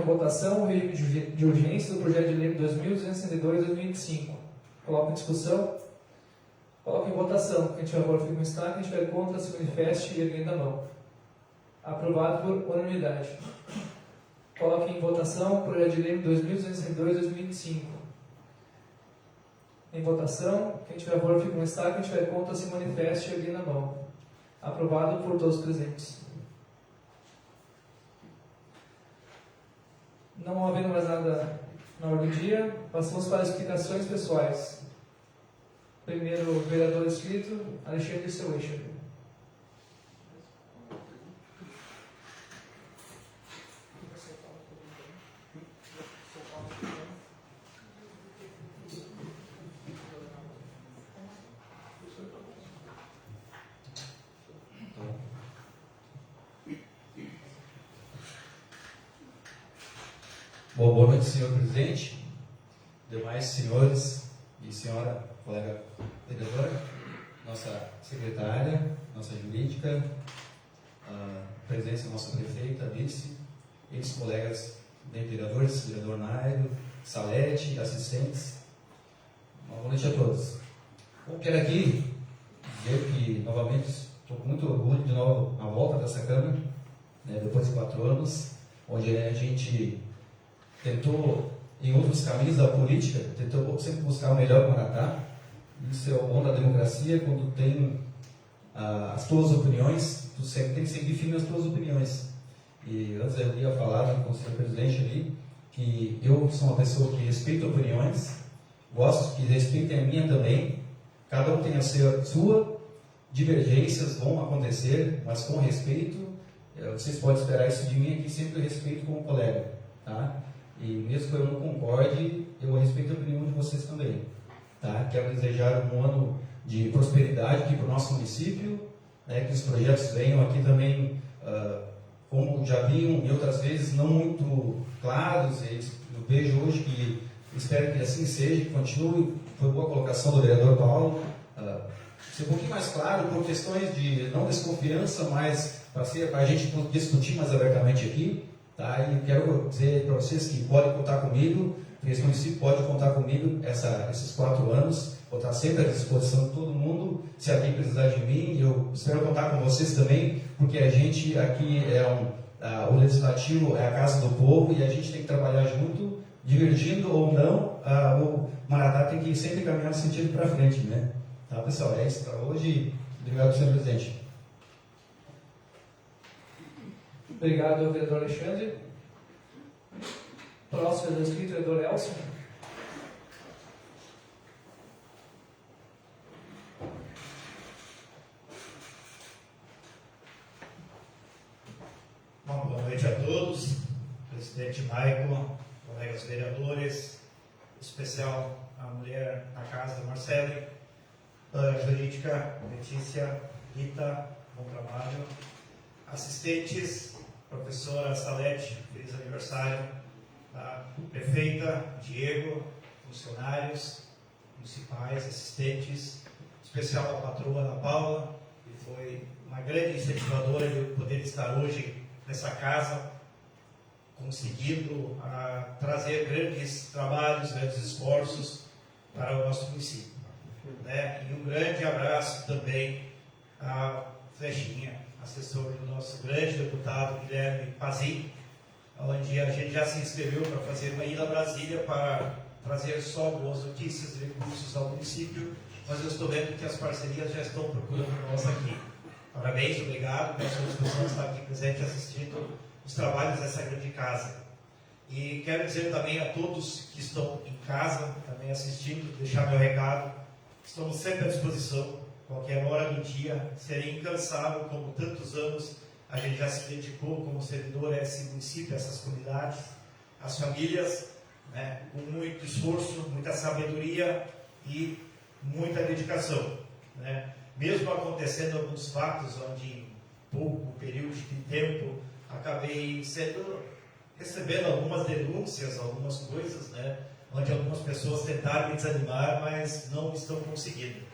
em votação o regime de urgência do projeto de lei 2262-2025. Coloco em discussão. Coloco em votação. Quem tiver a favor, fica com destaque. Quem tiver contra, se manifeste erguendo a mão. Aprovado por unanimidade. Coloco em votação o projeto de lei 2262-2025. Em votação. Quem tiver a favor, fica com destaque. Quem tiver contra, se manifeste erguendo a mão. Aprovado por todos os presentes. Não havendo mais nada na ordem do dia, passamos para as explicações pessoais. Primeiro, o vereador inscrito, Alexandre Seueixa. Bom, boa noite, senhor presidente, demais senhores e senhora colega vereadora, nossa secretária, nossa jurídica, a presença da nossa prefeita, vice, ex-colegas vereadores, vereador Nairo, Salete, assistentes. Uma boa noite a todos. Bom, quero aqui dizer que, novamente, estou com muito orgulho de novo à volta dessa Câmara, né, depois de 4 anos, onde a gente tentou, em outros caminhos da política, tentou sempre buscar o melhor para Maratá. Isso é o bom da democracia, quando tem as tuas opiniões, tu sempre tem que seguir firme as tuas opiniões. E antes eu ia falar com o senhor presidente ali, que eu sou uma pessoa que respeita opiniões, gosto que respeitem a minha também, cada um tem a sua, divergências vão acontecer, mas com respeito. Vocês podem esperar isso de mim aqui, sempre respeito como colega, tá? E mesmo que eu não concorde, eu respeito a opinião de vocês também. Tá? Quero desejar um ano de prosperidade aqui para o nosso município, né, que os projetos venham aqui também, como já vinham em outras vezes, não muito claros. Eu vejo hoje que, espero que assim seja, que continue. Foi boa a colocação do vereador Paulo. Ser um pouquinho mais claro, por questões de não desconfiança, mas para a gente discutir mais abertamente aqui. Tá? E quero dizer para vocês que podem contar comigo, que esse município pode contar comigo esses 4 anos, vou estar sempre à disposição de todo mundo, se alguém precisar de mim, eu espero contar com vocês também, porque a gente aqui o legislativo é a casa do povo e a gente tem que trabalhar junto, divergindo ou não, o Maratá tem que sempre caminhar no sentido para frente, né? Tá, pessoal, é isso para hoje. Obrigado, senhor presidente. Obrigado, vereador Alexandre. Próximo vereador inscrito, vereador Elson. Bom, boa noite a todos, presidente Maicon, colegas vereadores, em especial a mulher na casa, Marcele, a jurídica, Letícia, Rita, bom trabalho, assistentes, professora Salete, feliz aniversário, tá? Prefeita, Diego, funcionários municipais, assistentes, em especial a patroa Ana Paula, que foi uma grande incentivadora de eu poder estar hoje nessa casa, conseguindo trazer grandes trabalhos, grandes esforços para o nosso município. Né? E um grande abraço também à Flechinha, assessor do nosso grande deputado Guilherme Pazin, onde a gente já se inscreveu para fazer uma ida a Brasília para trazer só boas notícias e recursos ao município, mas eu estou vendo que as parcerias já estão procurando nós aqui. Parabéns, obrigado pela sua disposição de estar aqui presente assistindo os trabalhos dessa grande casa. E quero dizer também a todos que estão em casa, também assistindo, deixar meu recado, estamos sempre à disposição. Qualquer hora do dia, seria incansável, como tantos anos a gente já se dedicou como servidor a esse município, a essas comunidades, as famílias, né, com muito esforço, muita sabedoria e muita dedicação. Né? Mesmo acontecendo alguns fatos onde em pouco período de tempo acabei recebendo algumas denúncias, algumas coisas, né, onde algumas pessoas tentaram me desanimar, mas não estão conseguindo.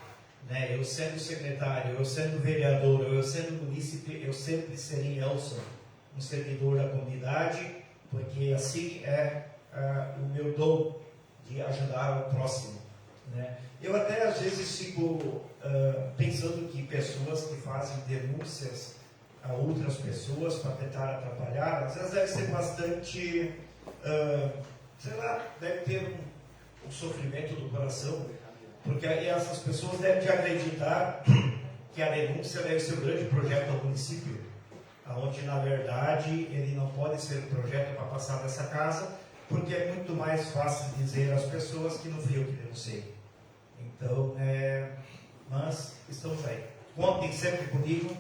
Né? Eu sendo secretário, eu sendo vereador, eu sendo munícipe, eu sempre serei Elson, um servidor da comunidade, porque assim é o meu dom de ajudar o próximo, né? Eu até às vezes fico pensando que pessoas que fazem denúncias a outras pessoas para tentar atrapalhar, às vezes deve ser bastante, sei lá, deve ter um sofrimento do coração, porque aí essas pessoas devem acreditar que a denúncia deve ser um grande projeto ao município, onde na verdade ele não pode ser um projeto para passar dessa casa, porque é muito mais fácil dizer às pessoas que não fui eu que denunciei. Então, mas estamos aí. Contem sempre comigo,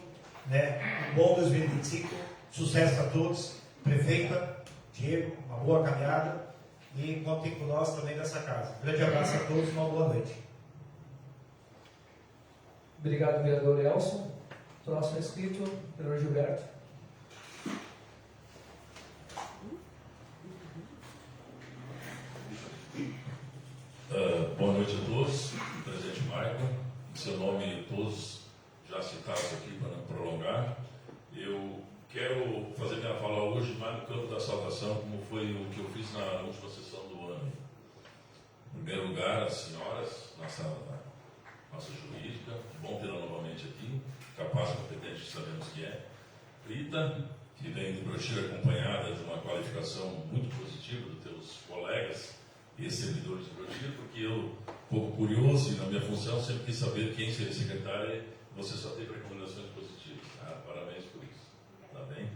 né? Bom 2025, sucesso a todos, prefeita, Diego, uma boa caminhada, e contem com nós também nessa casa. Grande abraço a todos, uma boa noite. Obrigado, vereador Elson. Próximo inscrito, vereador Gilberto. Boa noite a todos, presidente Maicon, em seu nome todos já citados aqui para não prolongar. Eu quero fazer minha fala hoje mais no campo da saudação, como foi o que eu fiz na última sessão do ano. Em primeiro lugar, as senhoras na sala da nossa jurídica, bom tê-la novamente aqui, capaz e competente, sabemos que é. Rita, que vem do brochura acompanhada de uma qualificação muito positiva dos teus colegas e servidores de brochura, porque eu, um pouco curioso e na minha função, sempre quis saber quem seria secretário, e você só teve recomendações positivas. Parabéns por isso. Tá bem?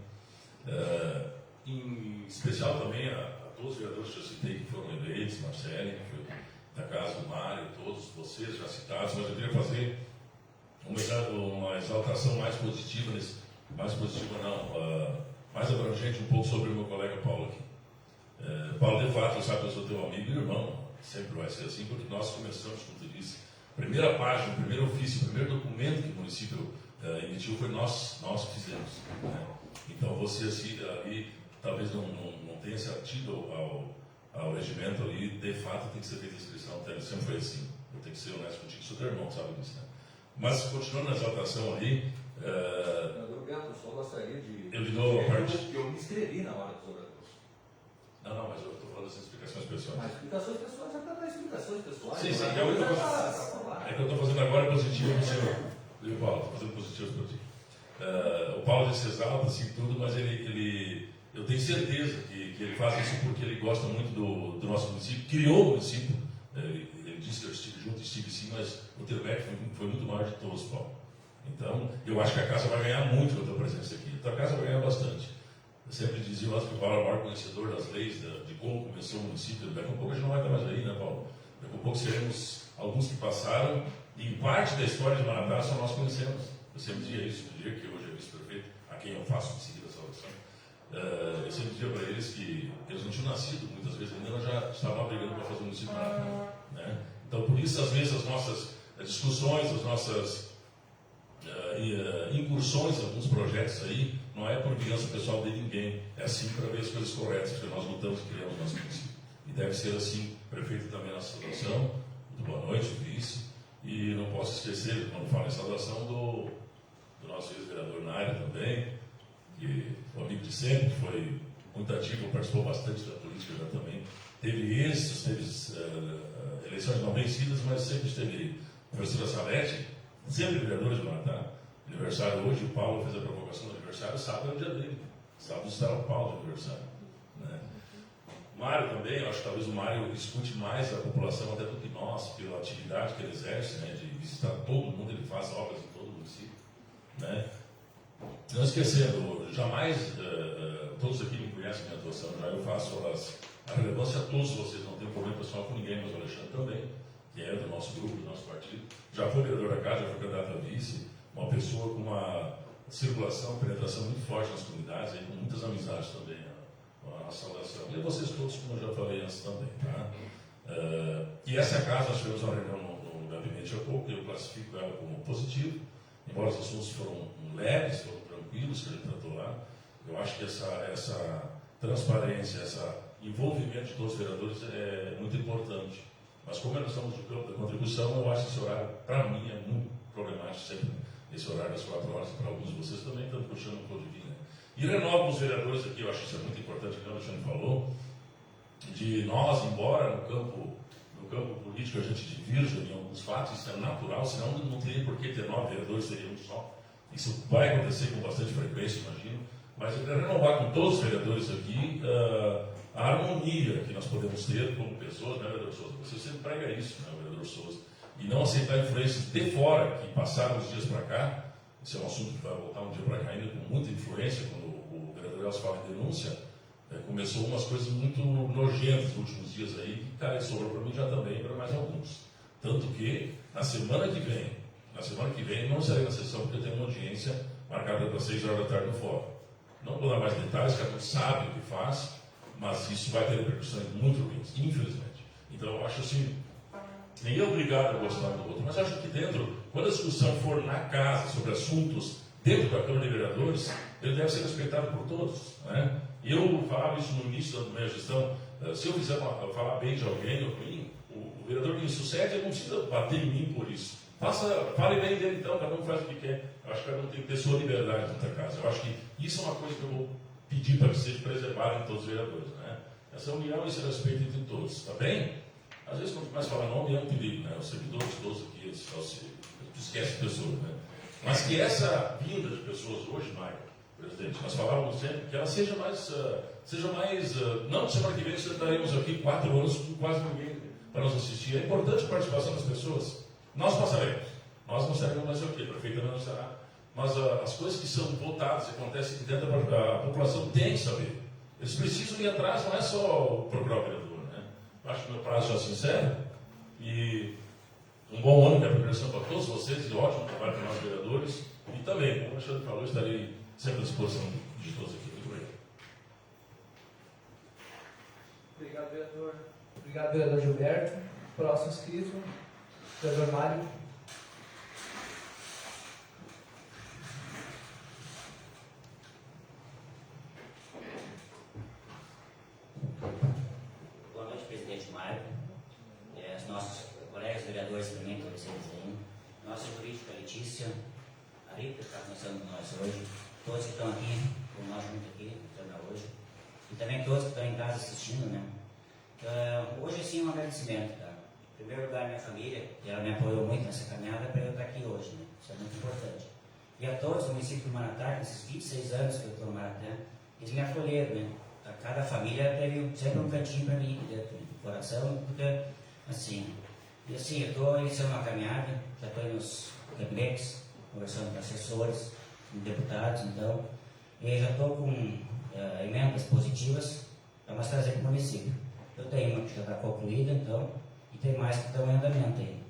Em especial também a todos os vereadores que eu citei que foram eleitos, Marcelo, que foi da casa do Mário, todos vocês já citados, mas eu queria fazer uma exaltação mais positiva, mais abrangente um pouco sobre o meu colega Paulo aqui. Paulo, de fato, sabe que eu sou teu amigo e irmão, sempre vai ser assim, porque nós começamos, como tu disse, a primeira página, o primeiro ofício, o primeiro documento que o município emitiu foi nós que fizemos. Né? Então você assim, ali talvez não tenha se atido ao regimento ali, de fato tem que ser feita a inscrição, sempre foi assim. Eu tenho que ser honesto contigo, sou teu irmão, sabe disso, né? Mas continuando na exaltação ali. Senador Beto, eu só gostaria de. Eu lhe dou a parte. Que eu me inscrevi na hora dos oradores. Não, mas eu estou falando das explicações pessoais. Mas explicações pessoais é para dar explicações pessoais. Sim, é o que eu estou fazendo agora é positivo para o senhor. Viu, Paulo? Estou fazendo positivo para ti. O Paulo disse exalta assim tudo, mas eu tenho certeza que ele faz isso porque ele gosta muito do nosso município, criou o município. Ele disse que eu estive junto, estive sim, mas o teu mérito foi muito maior de todos, Paulo. Então, eu acho que a casa vai ganhar muito com a tua presença aqui. A tua casa vai ganhar bastante. Eu sempre dizia que o Paulo é o maior conhecedor das leis, de como começou o município. Daqui a pouco a gente não vai estar mais aí, né, Paulo? Daqui a pouco seremos alguns que passaram, e em parte da história de Maratá só nós conhecemos. Eu sempre dizia isso, no dia que hoje é vice-prefeito, a quem eu faço em seguida a saudação. Eu sempre dizia para eles que eles não tinham nascido, muitas vezes ainda, nós já estavam brigando para fazer o município Maratá. Né? Então, por isso, às vezes, as nossas discussões, as nossas incursões em alguns projetos aí, não é por vingança pessoal de ninguém, é assim para ver as coisas corretas, porque nós lutamos e criamos nosso município. E deve ser assim, prefeito também na saudação, muito boa noite, vice, e não posso esquecer, quando falo em saudação, do nosso ex-vereador Naira também, que foi amigo de sempre, que foi muito ativo, participou bastante da política já também, teve êxitos, teve eleições não vencidas, mas sempre esteve a professora Salete, sempre vereadores de Maratá. Aniversário hoje, o Paulo fez a provocação do aniversário, sábado é o dia dele. Sábado estará o Paulo de aniversário. Né? Mário também, eu acho que talvez o Mário escute mais a população até do que nós, pela atividade que ele exerce, né, de visitar todo mundo, ele faz obras em todo o município. Né? Não esquecendo, jamais, todos aqui me conhecem a minha atuação, já eu faço a relevância a todos vocês, não tenho problema pessoal com ninguém, mas o Alexandre também, que é do nosso grupo, do nosso partido, já foi vereador da casa, já foi candidato a vice, uma pessoa com uma circulação, penetração muito forte nas comunidades, aí, com muitas amizades também, a saudação. E vocês todos, como eu já falei antes também. Tá? E essa casa, nós tivemos uma reunião no gabinete há pouco, eu classifico ela como positivo, embora os assuntos foram leves, foram tranquilos, que a gente tratou lá. Eu acho que essa transparência, esse envolvimento de todos os vereadores é muito importante. Mas como nós estamos no campo da contribuição, eu acho que esse horário, para mim, é muito problemático sempre. Esse horário das 4 horas, para alguns de vocês também estão puxando um pouco de vinho. Né? E renovo os vereadores aqui, eu acho que isso é muito importante, que o Alexandre falou, de nós, embora no campo político a gente divirja em alguns fatos, isso é natural, senão não teria por que ter 9 vereadores, seria um só. Isso vai acontecer com bastante frequência, imagino, mas eu quero renovar com todos os vereadores aqui a harmonia que nós podemos ter como pessoas, né, vereador Souza? Você sempre prega isso, né, vereador Souza? E não aceitar influências de fora, que passaram os dias para cá. Esse é um assunto que vai voltar um dia para cá ainda com muita influência, quando o vereador Elcio fala em denúncia, começou umas coisas muito nojentas nos últimos dias aí, que, cara, sobrou para mim já também, para mais alguns. Tanto que, na semana que vem, não estarei na sessão, porque eu tenho uma audiência marcada para 6 horas da tarde no fórum. Não vou dar mais detalhes, cada um sabe o que faz, mas isso vai ter repercussões muito ruins, infelizmente. Então, eu acho assim, ninguém é obrigado a gostar do outro, mas acho que dentro, quando a discussão for na casa sobre assuntos dentro da Câmara de Vereadores, ele deve ser respeitado por todos, né? Eu falava isso no início da minha gestão, se eu quiser falar bem de alguém ou ruim, o vereador que me sucede, ele não precisa bater em mim por isso. Fale bem dele então, cada um faz o que quer. Eu acho que cada um tem que ter sua liberdade dentro da casa. Eu acho que isso é uma coisa que eu vou pedir para que seja preservada em todos os vereadores, né? Essa união e esse respeito entre todos, tá bem? Às vezes quando começa a falar nome é um perigo, né? Os servidores todos aqui, eles só esquece pessoas, né? Mas que essa vinda de pessoas hoje, Maicon, presidente, nós falávamos sempre que ela seja mais, não semana que vem estaremos aqui 4 anos com quase ninguém para nos assistir. É importante a participação das pessoas. Nós passaremos. Nós não seremos mais o quê? A prefeita não será. Mas as coisas que são votadas, que acontecem aqui dentro a população tem que saber. Eles precisam ir atrás, não é só procurar o vereador, né? Acho que meu prazo já se encerra. E um bom ano de preparação para todos vocês, e ótimo trabalho para nós vereadores. E também, como o Alexandre falou, estarei sempre à disposição de todos aqui. Muito obrigado. Obrigado, vereador. Obrigado, vereador Gilberto. Próximo inscrito, vereador Mário. Boa noite, presidente Mário. Os nossos colegas vereadores também, todos eles aí. Nossa jurídica Letícia, a Rita, que está começando com nós hoje. Todos que estão aqui, com nós juntos aqui, hoje. E também todos que estão em casa assistindo, né? Hoje, sim, um agradecimento, tá? Em primeiro lugar, minha família, que ela me apoiou muito nessa caminhada para eu estar aqui hoje, né? Isso é muito importante. E a todos do município do Maratá, nesses 26 anos que eu estou no Maratá, eles me acolheram, né? Cada família teve sempre um cantinho para mim dentro do coração, porque, assim, e assim, eu estou iniciando uma caminhada, já estou nos gabinetes, conversando com assessores, com deputados, então, e já estou com emendas positivas para mais trazer para o município. Eu tenho uma que já está concluída, então, e tem mais que estão em andamento aí.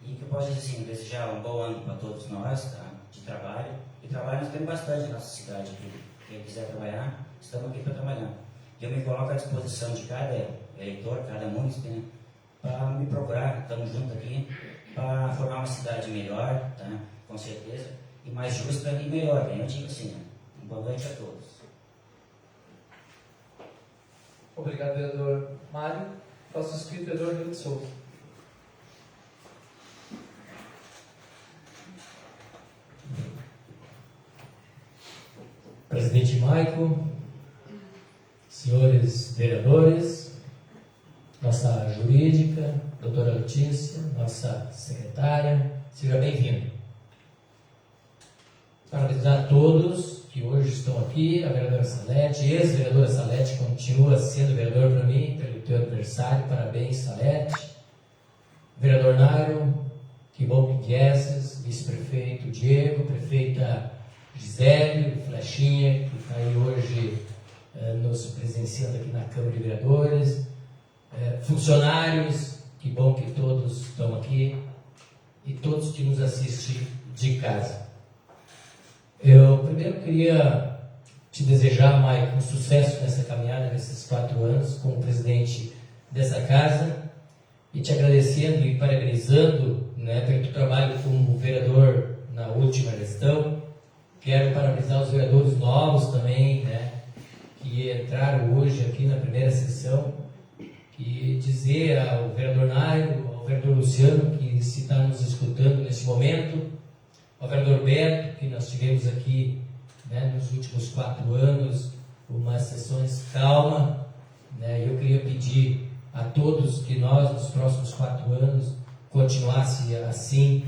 E que eu posso dizer assim, desejar um bom ano para todos nós, tá? De trabalho. E trabalho nós temos bastante na nossa cidade aqui. Quem quiser trabalhar, estamos aqui para trabalhar. E eu me coloco à disposição de cada eleitor, cada município, né? Para me procurar, estamos juntos aqui, para formar uma cidade melhor, tá? Com certeza, e mais justa e melhor, né? Eu digo assim, né? Boa noite a todos. Obrigado, vereador Mário. Próximo inscrito, vereador Nildo Souza. Presidente Maicon, senhores vereadores, nossa jurídica, doutora Letícia, nossa secretária, seja bem-vindo. Parabenizar a todos que hoje estão aqui, a vereadora Salete, ex-vereadora Salete, continua sendo vereador para mim, pelo teu aniversário, parabéns, Salete. Vereador Nairo, que bom que viesses, vice-prefeito Diego, prefeita Gisele, Flechinha, que está aí hoje nos presenciando aqui na Câmara de Vereadores, funcionários, que bom que todos estão aqui, e todos que nos assistem de casa. Eu primeiro queria te desejar, Maicon, um sucesso nessa caminhada, nesses 4 anos, como presidente dessa casa, e te agradecendo e parabenizando, né, pelo teu trabalho como vereador na última gestão. Quero parabenizar os vereadores novos também, né, que entraram hoje aqui na primeira sessão, e dizer ao vereador Nairo, ao vereador Luciano, que se está nos escutando nesse momento, ao vereador Beto, que nós tivemos aqui né, nos últimos 4 anos, umas sessões calma, né, e eu queria pedir a todos que nós, nos próximos 4 anos, continuasse assim,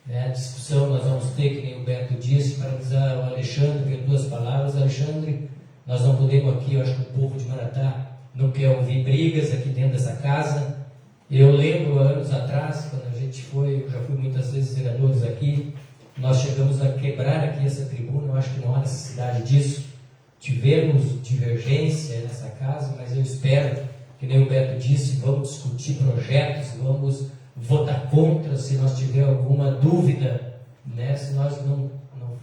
né, a discussão nós vamos ter, que nem o Beto disse, paralisar o Alexandre, em 2 palavras. Alexandre, nós não podemos aqui, eu acho que o povo de Maratá não quer ouvir brigas aqui dentro dessa casa. Eu lembro, anos atrás, quando a gente foi, eu já fui muitas vezes vereadores aqui, nós chegamos a quebrar aqui essa tribuna, eu acho que não há necessidade disso. Tivemos divergência nessa casa, mas eu espero, que nem o Beto disse, vamos discutir projetos, vamos votar contra se nós tiver alguma dúvida, né? Se nós não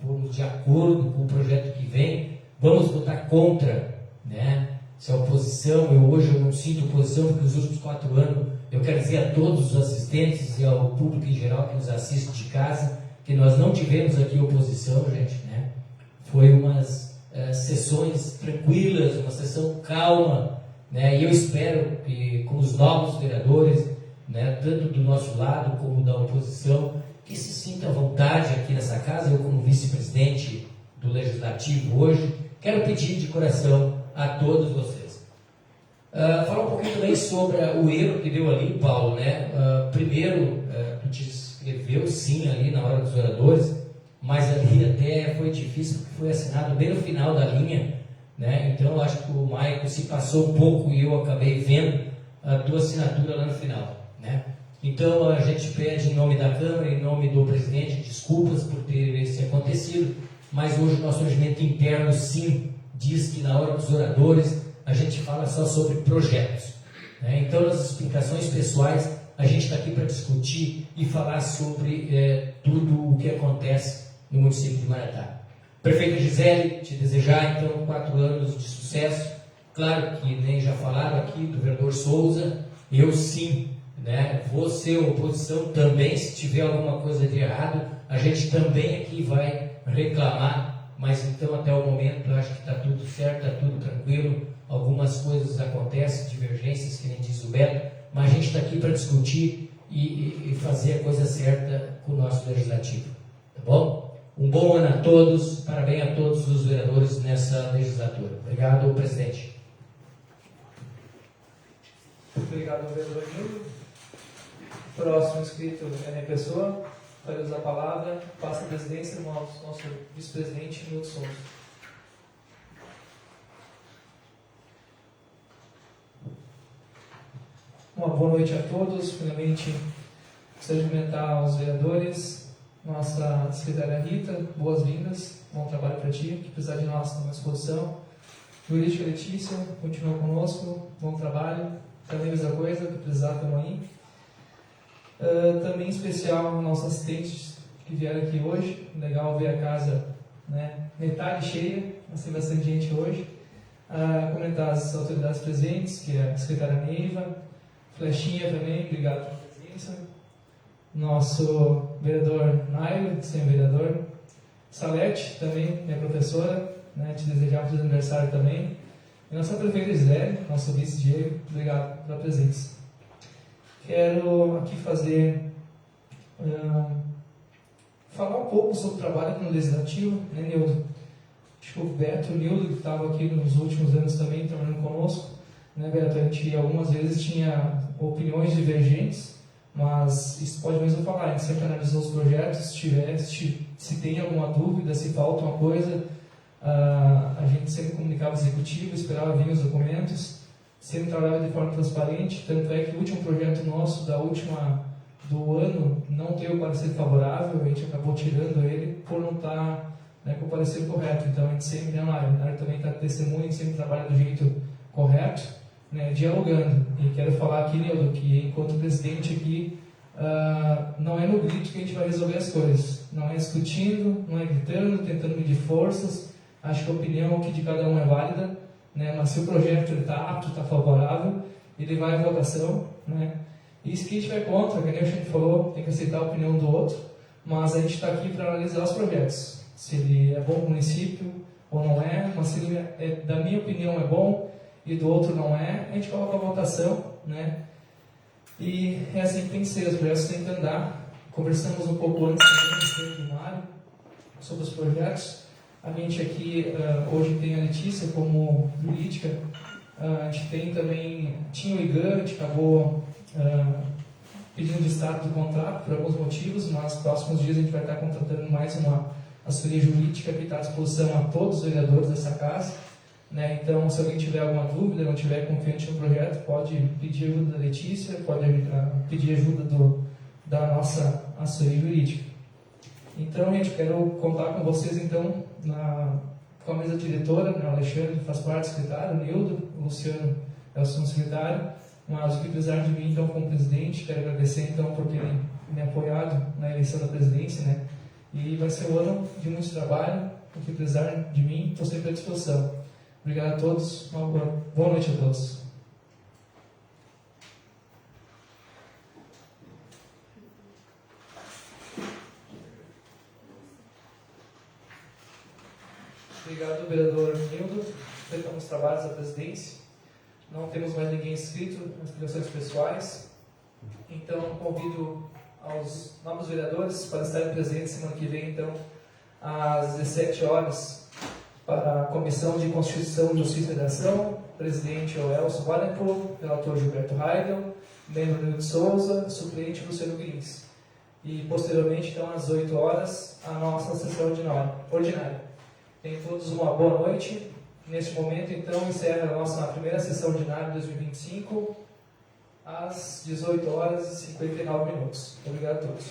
formos de acordo com o projeto que vem, vamos votar contra, né? Se a oposição, hoje eu não sinto oposição, porque nos últimos 4 anos, eu quero dizer a todos os assistentes e ao público em geral que nos assiste de casa, que nós não tivemos aqui oposição, gente, né? Foi umas sessões tranquilas, uma sessão calma, né? E eu espero que, com os novos vereadores, né, tanto do nosso lado como da oposição, que se sinta à vontade aqui nessa casa. Eu, como vice-presidente do Legislativo hoje, quero pedir de coração a todos vocês. Falar um pouquinho também sobre o erro que deu ali, Paulo, né? Primeiro, tu te inscreveu sim ali na hora dos oradores, mas ali até foi difícil porque foi assinado bem no final da linha, né? Então eu acho que o Maicon se passou um pouco e eu acabei vendo a tua assinatura lá no final, né? Então a gente pede em nome da Câmara, em nome do presidente, desculpas por ter isso acontecido, mas hoje o nosso regimento interno sim diz que na hora dos oradores a gente fala só sobre projetos, né? Então nas explicações pessoais a gente está aqui para discutir e falar sobre tudo o que acontece no município de Maratá. Prefeita Gisele, te desejar então 4 anos de sucesso. Claro que nem já falaram aqui do vereador Souza, eu sim, né, vou ser oposição também, se tiver alguma coisa de errado, a gente também aqui vai reclamar, mas então até o momento eu acho que está tudo certo, está tudo tranquilo, algumas coisas acontecem, divergências, que nem diz o Beto, mas a gente está aqui para discutir e fazer a coisa certa com o nosso legislativo, tá bom? Um bom ano a todos, parabéns a todos os vereadores nessa legislatura. Obrigado, presidente. Obrigado, vereador Nildo. Próximo inscrito é minha pessoa. Para usar a palavra, passa a presidência do nosso vice-presidente, Nildo Souza. Uma boa noite a todos. Finalmente, gostaria de cumprimentar aos vereadores, nossa secretária Rita, boas-vindas, bom trabalho para ti, que precisar de nós, estamos à disposição. Jurídica Letícia, continua conosco, bom trabalho, também a mesma coisa, que precisar, estamos aí. Também em especial nossos assistentes que vieram aqui hoje, legal ver a casa, né, metade cheia, mas tem bastante gente hoje. Comentar as autoridades presentes, que é a secretária Neiva, Flechinha também, obrigado pela presença. Nosso vereador Nairo, sem vereador. Salete, também, minha professora, né, te desejar feliz aniversário também. E nossa prefeita Gisele, nosso vice Diego, obrigado pela presença. Quero aqui falar um pouco sobre o trabalho aqui no Legislativo, né, Nildo? Acho que o Beto e o Nildo, que estavam aqui nos últimos anos também trabalhando conosco, né, Beto? A gente algumas vezes tinha opiniões divergentes, mas isso pode mesmo falar, a gente sempre analisou os projetos, se tem alguma dúvida, se falta uma coisa, a gente sempre comunicava ao executivo, esperava vir os documentos, sempre trabalhava de forma transparente, tanto é que o último projeto nosso do ano não teve o parecer favorável, a gente acabou tirando ele por não estar, né, com o parecer correto. Então a gente sempre, a área também está testemunha, a gente sempre trabalha do jeito correto, né, dialogando. E quero falar aqui, Nildo, que enquanto presidente aqui, não é no grito que a gente vai resolver as coisas, não é discutindo, não é gritando, tentando medir forças. Acho que a opinião aqui de cada um é válida, né, mas se o projeto está apto, está favorável, ele vai à votação, né. E se a gente vai contra, que nem a gente falou, tem que aceitar a opinião do outro, mas a gente está aqui para analisar os projetos, se ele é bom para o município ou não é, mas se ele da minha opinião é bom e do outro não é, a gente coloca a votação, né? E é assim que tem que ser, os projetos têm que andar. Conversamos um pouco antes também do Mário sobre os projetos. A mente aqui hoje tem a Letícia como jurídica, a gente tem também, tinha o Igan, a gente acabou pedindo destaque do contrato por alguns motivos, mas nos próximos dias a gente vai estar contratando mais uma assessoria jurídica que está à disposição a todos os vereadores dessa casa. Né? Então, se alguém tiver alguma dúvida, não tiver confiante no projeto, pode pedir ajuda da Letícia, pode pedir ajuda da nossa assessoria jurídica. Então, gente, quero contar com vocês, então, com a mesa diretora, né? O Alexandre faz parte do secretário, o Nildo, o Luciano é o segundo secretário, mas o que precisar de mim, então, como presidente, quero agradecer, então, por terem me apoiado na eleição da presidência, né? E vai ser um ano de muito trabalho, o que precisar de mim, estou sempre à disposição. Obrigado a todos, uma boa noite a todos. Obrigado, vereador Nildo. Completamos os trabalhos da presidência. Não temos mais ninguém inscrito nas inscrições pessoais. Então, convido aos novos vereadores para estarem presentes semana que vem, então, às 17 horas, para a Comissão de Constituição, Justiça e Redação. Presidente é o Elcio Valenco, relator Gilberto Heidel, membro Nildo Souza, suplente Luciano Grins. E, posteriormente, então, às 8 horas, a nossa sessão ordinária. Tenham todos uma boa noite. Neste momento, então, encerra a nossa primeira sessão ordinária de 2025, às 18 horas e 59 minutos. Obrigado a todos.